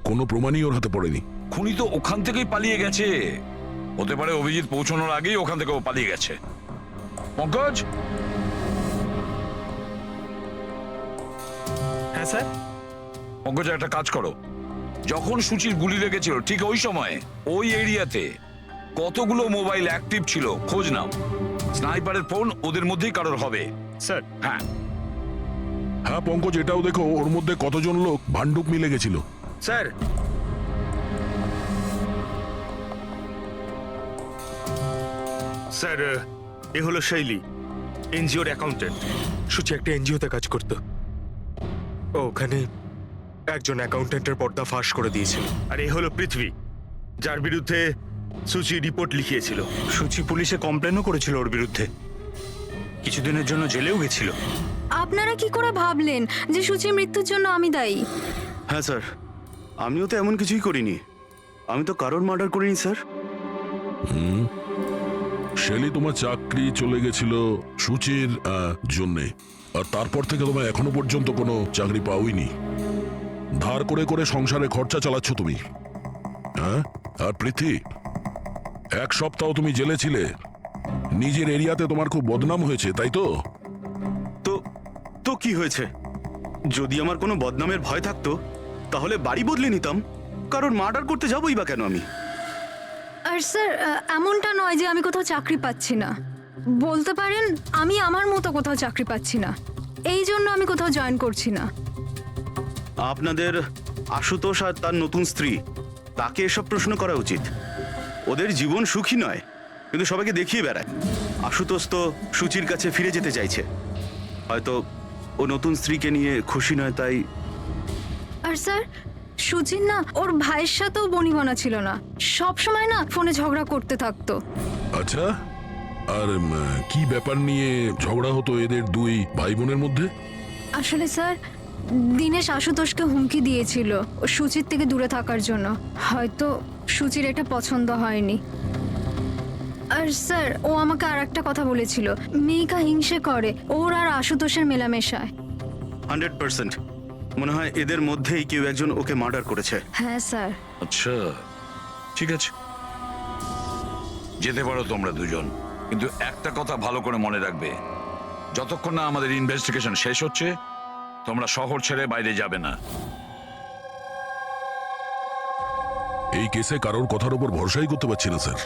S4: কোনো প্রমাণই ওর হাতে পড়েনি।
S3: খুনি তো ওখান থেকেই পালিয়ে গেছে। হতে পারে অভিজিৎ পৌঁছানোর আগেই ওখান থেকে ও পালিয়ে গেছে। পঙ্কজ।
S12: হ্যাঁ স্যার।
S3: পঙ্কজ একটা কাজ করো, যখন সুচির গুলি লেগেছিল ঠিক ওই সময় ওই এরিয়াতে কতগুলো মোবাইল অ্যাক্টিভ ছিল খোঁজ নাও। স্নাইপারের ফোন ওদের মধ্যেই কারোর হবে।
S5: স্যার
S3: হ্যাঁ
S4: হ্যাঁ পঙ্কজ, এটাও দেখো ওর মধ্যে কতজন লোক ভান্ডুপ মিলে গেছিল।
S8: স্যার স্যার এ হলো শৈলী, এনজিওর অ্যাকাউন্টেন্ট। সুচি একটা এনজিওতে কাজ করত, ও ওখানে একজন অ্যাকাউন্টেন্টের পর্দা ফাঁস করে দিয়েছিল। আর এ হলো পৃথ্বী, যার বিরুদ্ধে সুচি রিপোর্ট লিখিয়েছিল।
S5: সুচি পুলিশে কমপ্লেনও করেছিল ওর বিরুদ্ধে, কিছুদিনের জন্য জেলেও গেছিল।
S2: আপনারা কি করে ভাবলেন যে সুচির মৃত্যুর জন্য আমি দায়ী?
S10: হ্যাঁ স্যার, আমিও তো এমন কিছুই করিনি, আমি তো কারোর মার্ডার করিনি স্যার।
S4: শেলি তোমার চাকরি চলে গেছিল সুচির জন্যে, আর তারপর থেকে তোমার এখনো পর্যন্ত কোনো চাকরি পাওইনি। ধার করে করে সংসারে খরচা চালাচ্ছ তুমি। হ্যাঁ, আর পৃথ্বী, এক সপ্তাহ তুমি জেলে ছিলে, নিজের এরিয়াতে তোমার খুব বদনাম হয়েছে, তাই তো?
S10: তো কি হয়েছে? যদি আমার কোনো বদনামের ভয় থাকতো তাহলে বাড়ি বদলে নিতাম, কারণ মার্ডার করতে যাবোই বা কেন আমি?
S2: আর স্যার এমনটা নয় যে আমি কোথাও চাকরি পাচ্ছি না, বলতে পারেন আমি আমার মতো কোথাও চাকরি পাচ্ছি না, এই জন্য আমি কোথাও জয়েন করছি না।
S10: আপনাদের আশুতোষ আর তার নতুন স্ত্রী, তাকে এসব প্রশ্ন করা উচিত। ওদের জীবন সুখী নয়, কিন্তু সবাইকে দেখিয়ে বেড়ায়। আশুতোষ তো সুচির কাছে ফিরে যেতে চাইছে, হয়তো ও নতুন স্ত্রীকে নিয়ে খুশি নয়, তাই।
S2: আর স্যার সুচির না ওর ভাইয়ের সাথেও বনিবনা ছিল না, সব সময় না ফোনে ঝগড়া করতে থাকতো।
S4: আচ্ছা, আর কি ব্যাপার নিয়ে ঝগড়া হতো এদের দুই ভাই বোনের মধ্যে?
S2: আসলে স্যার দীনেশ আশুতোষকে হুমকি দিয়েছিল ও সুচির থেকে দূরে থাকার জন্য। হয়তো সুচির এটা পছন্দ হয়নি। আর স্যার, ও আমাকে আর একটা কথা বলেছিল, মেঘা হিংসে করে ওর আর আশুতোষের মেলামেশায়।
S10: 100% মনে হয় এদের মধ্যেই কেউ একজন ওকে মার্ডার করেছে।
S2: হ্যাঁ স্যার।
S3: আচ্ছা, ঠিক আছে, যেতে পারো তোমরা দুজন, কিন্তু একটা কথা ভালো করে মনে রাখবে, যতক্ষণ না আমাদের ইনভেস্টিগেশন শেষ হচ্ছে তোমরা শহর ছেড়ে বাইরে যাবে না।
S4: এই কেসে কারোর কথার উপর ভরসাই করতে পারছি না স্যার।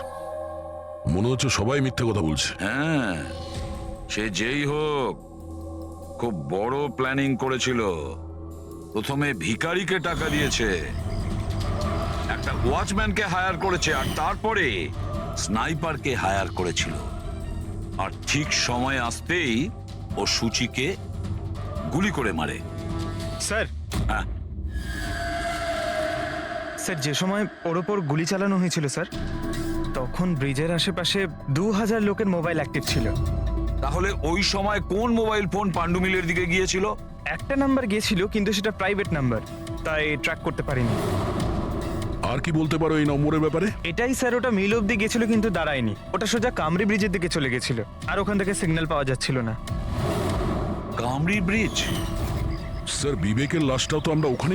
S4: মনে হচ্ছে সবাই মিথ্যে কথা বলছে।
S3: হ্যাঁ, সে যেই হোক খুব বড় প্ল্যানিং করেছিল। প্রথমে ভিখারিকে টাকা দিয়েছে, একটা ওয়াচম্যানকে হায়ার করেছে, আর তারপরে স্নাইপারকে হায়ার করেছিল। আর ঠিক সময় আসতেই ও সুচিকে গুলি করে মারে।
S12: স্যার,
S3: হ্যাঁ,
S12: স্যার যে সময় ওর ওপর গুলি চালানো হয়েছিল স্যার, তখন ব্রিজের আশেপাশে 2000 লোকের মোবাইল অ্যাক্টিভ ছিল।
S3: তাহলে ওই সময় কোন মোবাইল ফোন পাণ্ডু মিলের দিকে গিয়েছিল?
S12: একটা নাম্বার গিয়েছিল, কিন্তু সেটা প্রাইভেট নাম্বার, তাই ট্র্যাক করতে পারিনি।
S4: আর কি বলতে পারো এই নম্বরের ব্যাপারে?
S12: এটাই স্যার, ওটা মিল অব্দি গেছিল কিন্তু দাঁড়ায়নি, ওটা সোজা কামরি ব্রিজের দিকে চলে গেছিল, আর ওখান থেকে সিগন্যাল পাওয়া যাচ্ছিল না।
S3: কামরি ব্রিজ?
S4: স্যার বিবেকের লাশটাও তো আমরা ওখানে